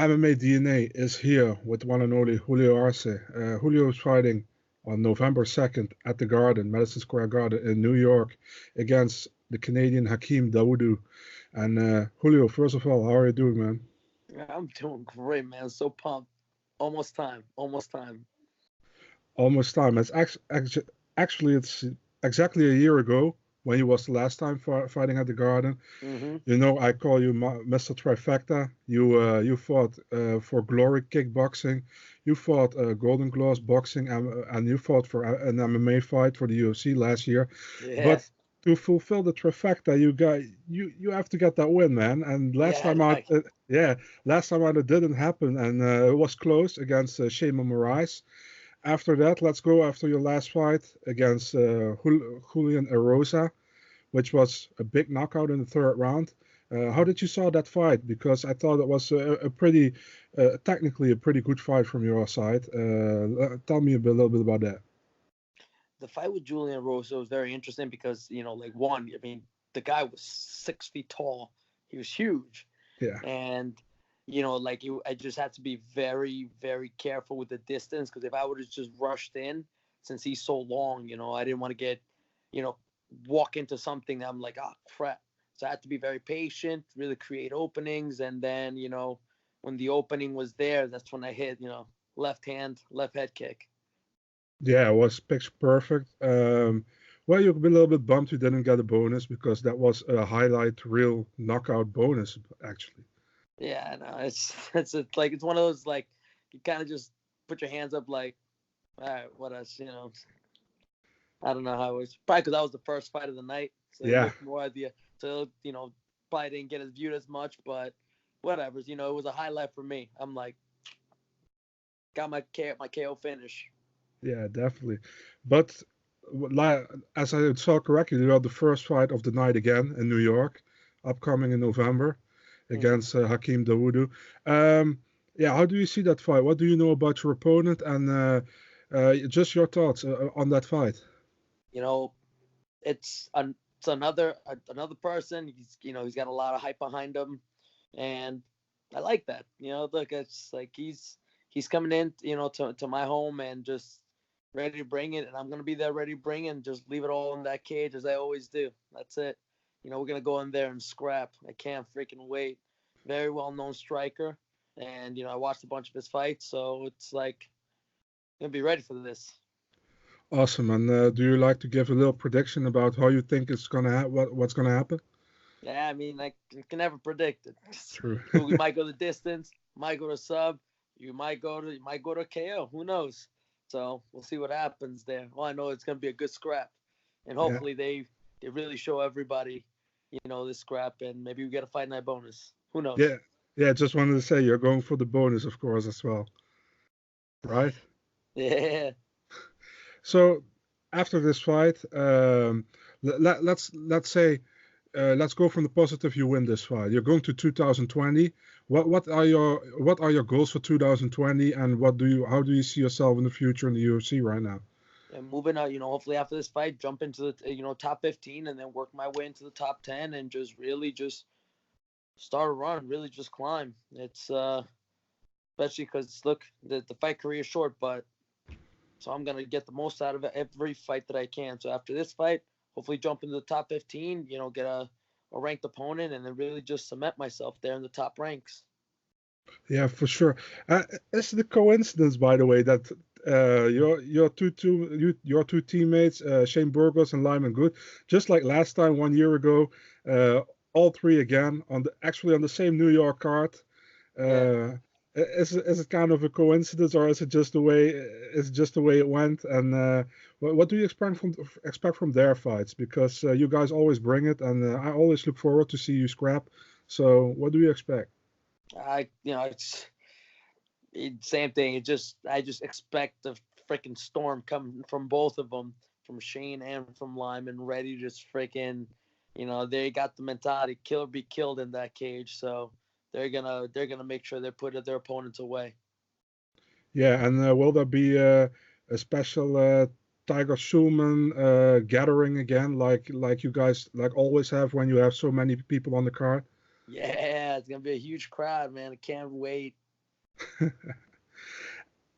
MMA DNA is here with one and only Julio Arce. Julio is fighting on November 2nd at the Garden, Madison Square Garden in New York, against the Canadian Hakeem Dawodu. And Julio, first of all, how are you doing, man? I'm doing great, man. So pumped. Almost time. Almost time. Almost time. Actually, it's exactly a year ago when you was the last time fighting at the Garden. Mm-hmm. You know, I call you Mr. Trifecta. You fought for Glory Kickboxing, you fought Golden Gloves Boxing, and you fought for an MMA fight for the UFC last year. Yeah. But to fulfill the trifecta, you have to get that win, man. And last Yeah. time out, yeah, last time out it didn't happen, and it was close against Shayman Moraes. After that, let's go after your last fight against Julian Erosa, which was a big knockout in the third round. How did you saw that fight? Because I thought it was a pretty, technically a pretty good fight from your side. Tell me little bit about that. The fight with Julian Rosa was very interesting because, like one, I mean, the guy was 6 feet tall. He was huge. Yeah, And, I just had to be very, very careful with the distance because if I would have just rushed in, since he's so long, I didn't want to you know, walk into something that I'm like, oh, crap. So I had to be very patient, really create openings. And then, when the opening was there, that's when I hit, left hand, left head kick. yeah, it was pitch perfect. Well, you've been a little bit bummed you didn't get a bonus because that was a highlight real knockout bonus, actually. Yeah, no, it's one of those like you kind of just put your hands up like, all right, what else? I don't know how it was. Probably because that was the first fight of the night, so they Yeah, looked more at the so probably didn't get as viewed as much, but whatever. It was a highlight for me. I'm like, got my KO finish. yeah, definitely. But as I saw correctly, you had the first fight of the night again in New York, upcoming in November Hmm. against Hakeem Dawodu. Um, yeah, how do you see that fight? What do you know about your opponent and just your thoughts on that fight? You know, it's another person. He's got a lot of hype behind him, and I like that. Look, it's like he's coming in, to my home and just ready to bring it, and I'm gonna be there ready to bring it, and just leave it all in that cage as I always do. That's it. We're gonna go in there and scrap. I can't freaking wait. Very well known striker, and I watched a bunch of his fights, so it's like gonna be ready for this. Awesome. And do you like to give a little prediction about how you think it's gonna what's gonna happen? Yeah, I mean, I can never predict it. True. We might go the distance, might go to sub, you might go to KO. Who knows? So we'll see what happens there. All I know it's gonna be a good scrap, and Yeah, hopefully they really show everybody, this scrap, and maybe we get a fight night bonus. Who knows? yeah, yeah. Just wanted to say you're going for the bonus, of course, as well, right? Yeah. So after this fight, let's say let's go from the positive. You win this fight. You're going to 2020. What are your goals for 2020, and how do you see yourself in the future in the UFC right now? And moving out, hopefully after this fight, jump into the top 15, and then work my way into the top 10, and just really just start a run, really just climb. It's especially because look, the fight career is short, but so I'm gonna get the most out of it every fight that I can. So after this fight, hopefully jump into the top 15, get a ranked opponent, and then really just cement myself there in the top ranks. Yeah, for sure. Is it a coincidence, by the way, that your two teammates, Shane Burgos and Lyman Good, just like last time 1 year ago, uh, all three again on the same New York card. Yeah. Uh, is it kind of a coincidence, or is it just the way it went? And what do you expect from their fights? Because you guys always bring it, and I always look forward to see you scrap. So what do you expect? Same thing. I just expect a freaking storm coming from both of them, from Shane and from Lyman, ready to just freaking, they got the mentality, kill or be killed in that cage. So they're gonna make sure they put their opponents away. Yeah, and will there be a special Tiger Schulman gathering again, like you guys like always have when you have so many people on the card? Yeah, it's gonna be a huge crowd, man. I can't wait.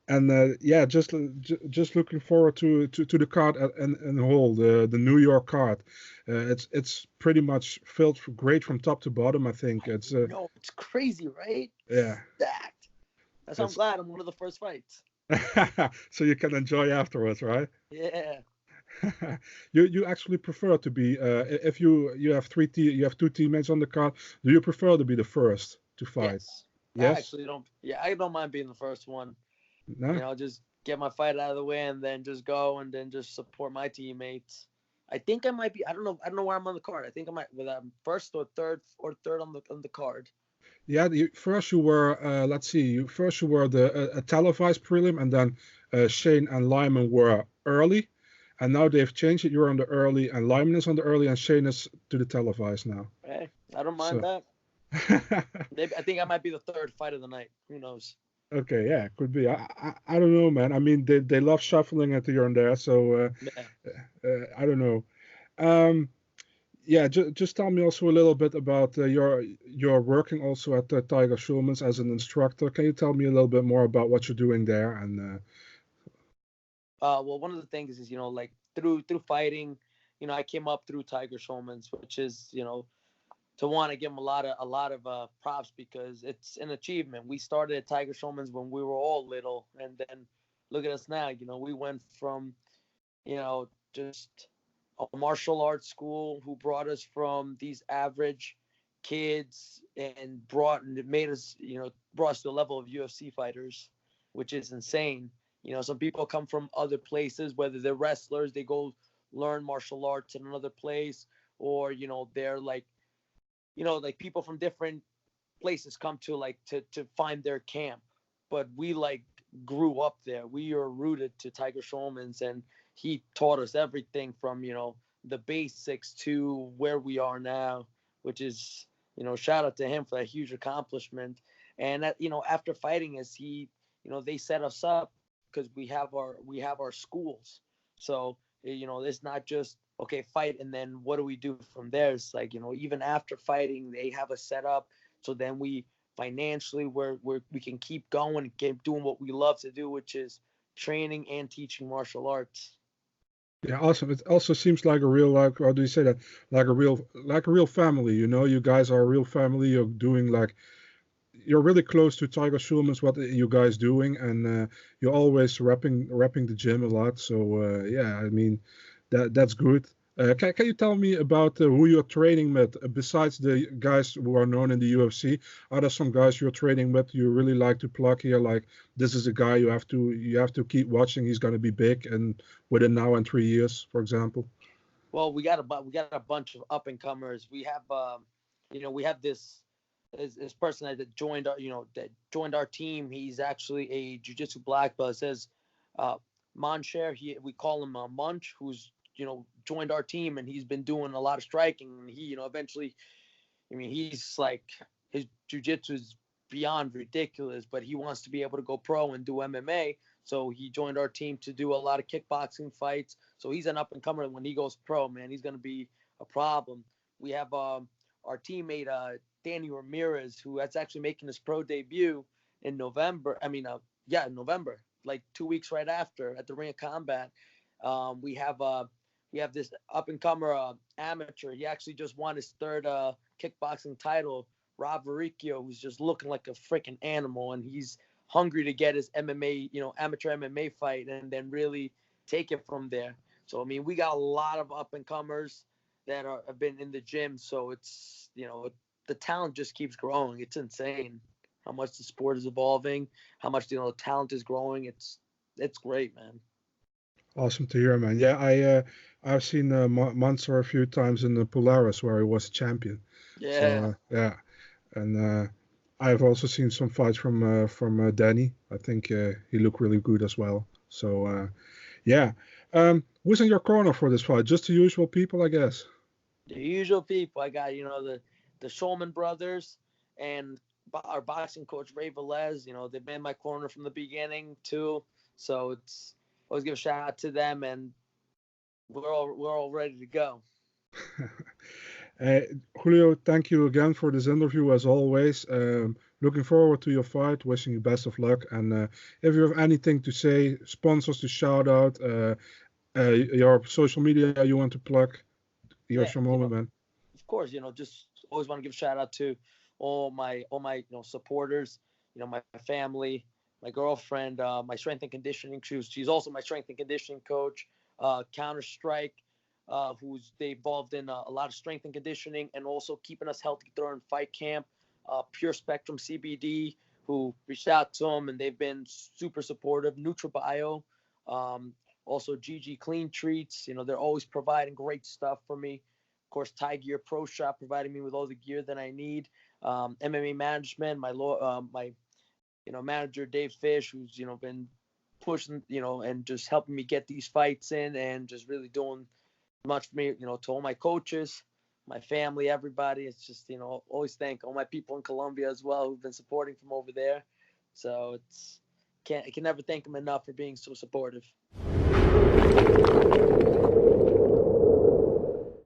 And yeah, just looking forward to the card and whole the New York card. It's pretty much filled great from top to bottom. I think I it's know, it's crazy, right? yeah, Stacked. That's why I'm it's glad I'm one of the first fights. so you can enjoy afterwards, right? Yeah. You actually prefer to be if you have you have two teammates on the card. Do you prefer to be the first to fight? Yes. I Yes? actually don't. Yeah, I don't mind being the first one. No? Just get my fight out of the way and then just go and then just support my teammates. I think I might be. I don't know. I don't know where I'm on the card. I think I might whether I'm first or third on the card. Yeah, first you were let's see, you were the a televised prelim, and then Shane and Lyman were early, and now they've changed it. You're on the early, and Lyman is on the early, and Shane is to the televised now. Hey, I don't mind So that. Maybe I think I might be the third fight of the night. Who knows? okay, yeah, could be. I don't know, man. I mean, they love shuffling it here and there, so Yeah. I don't know. Um, yeah, just tell me also a little bit about you're working also at Tiger Schulman's as an instructor. Can you tell me a little bit more about what you're doing there? And Well, one of the things is like through fighting, I came up through Tiger Showman's, which is to want to give him a lot of props because it's an achievement. We started at Tiger Showman's when we were all little, and then look at us now. We went from just a martial arts school who brought us from these average kids and made us brought us to the level of UFC fighters, which is insane. Some people come from other places, whether they're wrestlers, they go learn martial arts in another place, or they're like people from different places come to to find their camp. But we grew up there. We are rooted to Tiger Schulman's, and he taught us everything from the basics to where we are now, which is shout out to him for that huge accomplishment. And that after fighting us, they set us up because we have our schools. So it's not just okay fight and then what do we do from there. It's like even after fighting they have us set up, so then we financially we can keep going and keep doing what we love to do, which is training and teaching martial arts. yeah, awesome. It also seems like a real like how do you say that? Like a real family. You guys are a real family. You're doing like you're really close to Tiger Schulman's what you guys doing, and you're always rapping the gym a lot. So yeah, I mean that's good. Can you tell me about who you're training with besides the guys who are known in the UFC? Are there some guys you're training with you really like to plug here? Like this is a guy you have to keep watching. He's gonna be big and within now and 3 years, for example. Well, we got a bunch of up and comers. We have this person that joined our team. He's actually a jiu-jitsu black belt. It says Moncher. We call him Munch, who's joined our team, and he's been doing a lot of striking. And he eventually, I mean, he's like his jiu-jitsu is beyond ridiculous, but he wants to be able to go pro and do MMA. So he joined our team to do a lot of kickboxing fights. So he's an up and comer. When he goes pro, man, he's going to be a problem. We have our teammate Danny Ramirez, who is actually making his pro debut in November. I mean, in November, like 2 weeks right after at the Ring of Combat. We have this up and comer amateur. He actually just won his third kickboxing title, Rob Varicchio, who's just looking like a freaking animal, and he's hungry to get his MMA, amateur MMA fight, and then really take it from there. So I mean, we got a lot of up and comers that have been in the gym. So it's the talent just keeps growing. It's insane how much the sport is evolving, how much the talent is growing. It's great, man. Awesome to hear, man. Yeah, I've seen Mansour a few times in the Polaris where he was a champion. So Yeah. yeah, and I've also seen some fights from Danny. I think he looked really good as well. So yeah, who's in your corner for this fight? Just the usual people, I guess. The usual people. I got the Shulman brothers and our boxing coach Ray Velez. They've been in my corner from the beginning too. So it's always give a shout out to them, and we're all ready to go. Uh, Julio, thank you again for this interview as always. Looking forward to your fight. Wishing you best of luck. And if you have anything to say, sponsors to shout out, your social media you want to plug, Yeah, here's your moment, man. of course, just always want to give a shout out to all my supporters, my family, my girlfriend, my strength and conditioning. She's also my strength and conditioning coach. Counter Strike, who's they involved in a lot of strength and conditioning and also keeping us healthy during fight camp. Pure Spectrum CBD, who reached out to them and they've been super supportive. NutriBio, um, also GG Clean Treats. They're always providing great stuff for me. Of course, Thai Gear Pro Shop providing me with all the gear that I need. MMA management, my manager Dave Fish, who's been pushing and just helping me get these fights in and just really doing much for me. To all my coaches, my family, everybody. It's just always thank all my people in Colombia as well who've been supporting from over there. So I can never thank them enough for being so supportive.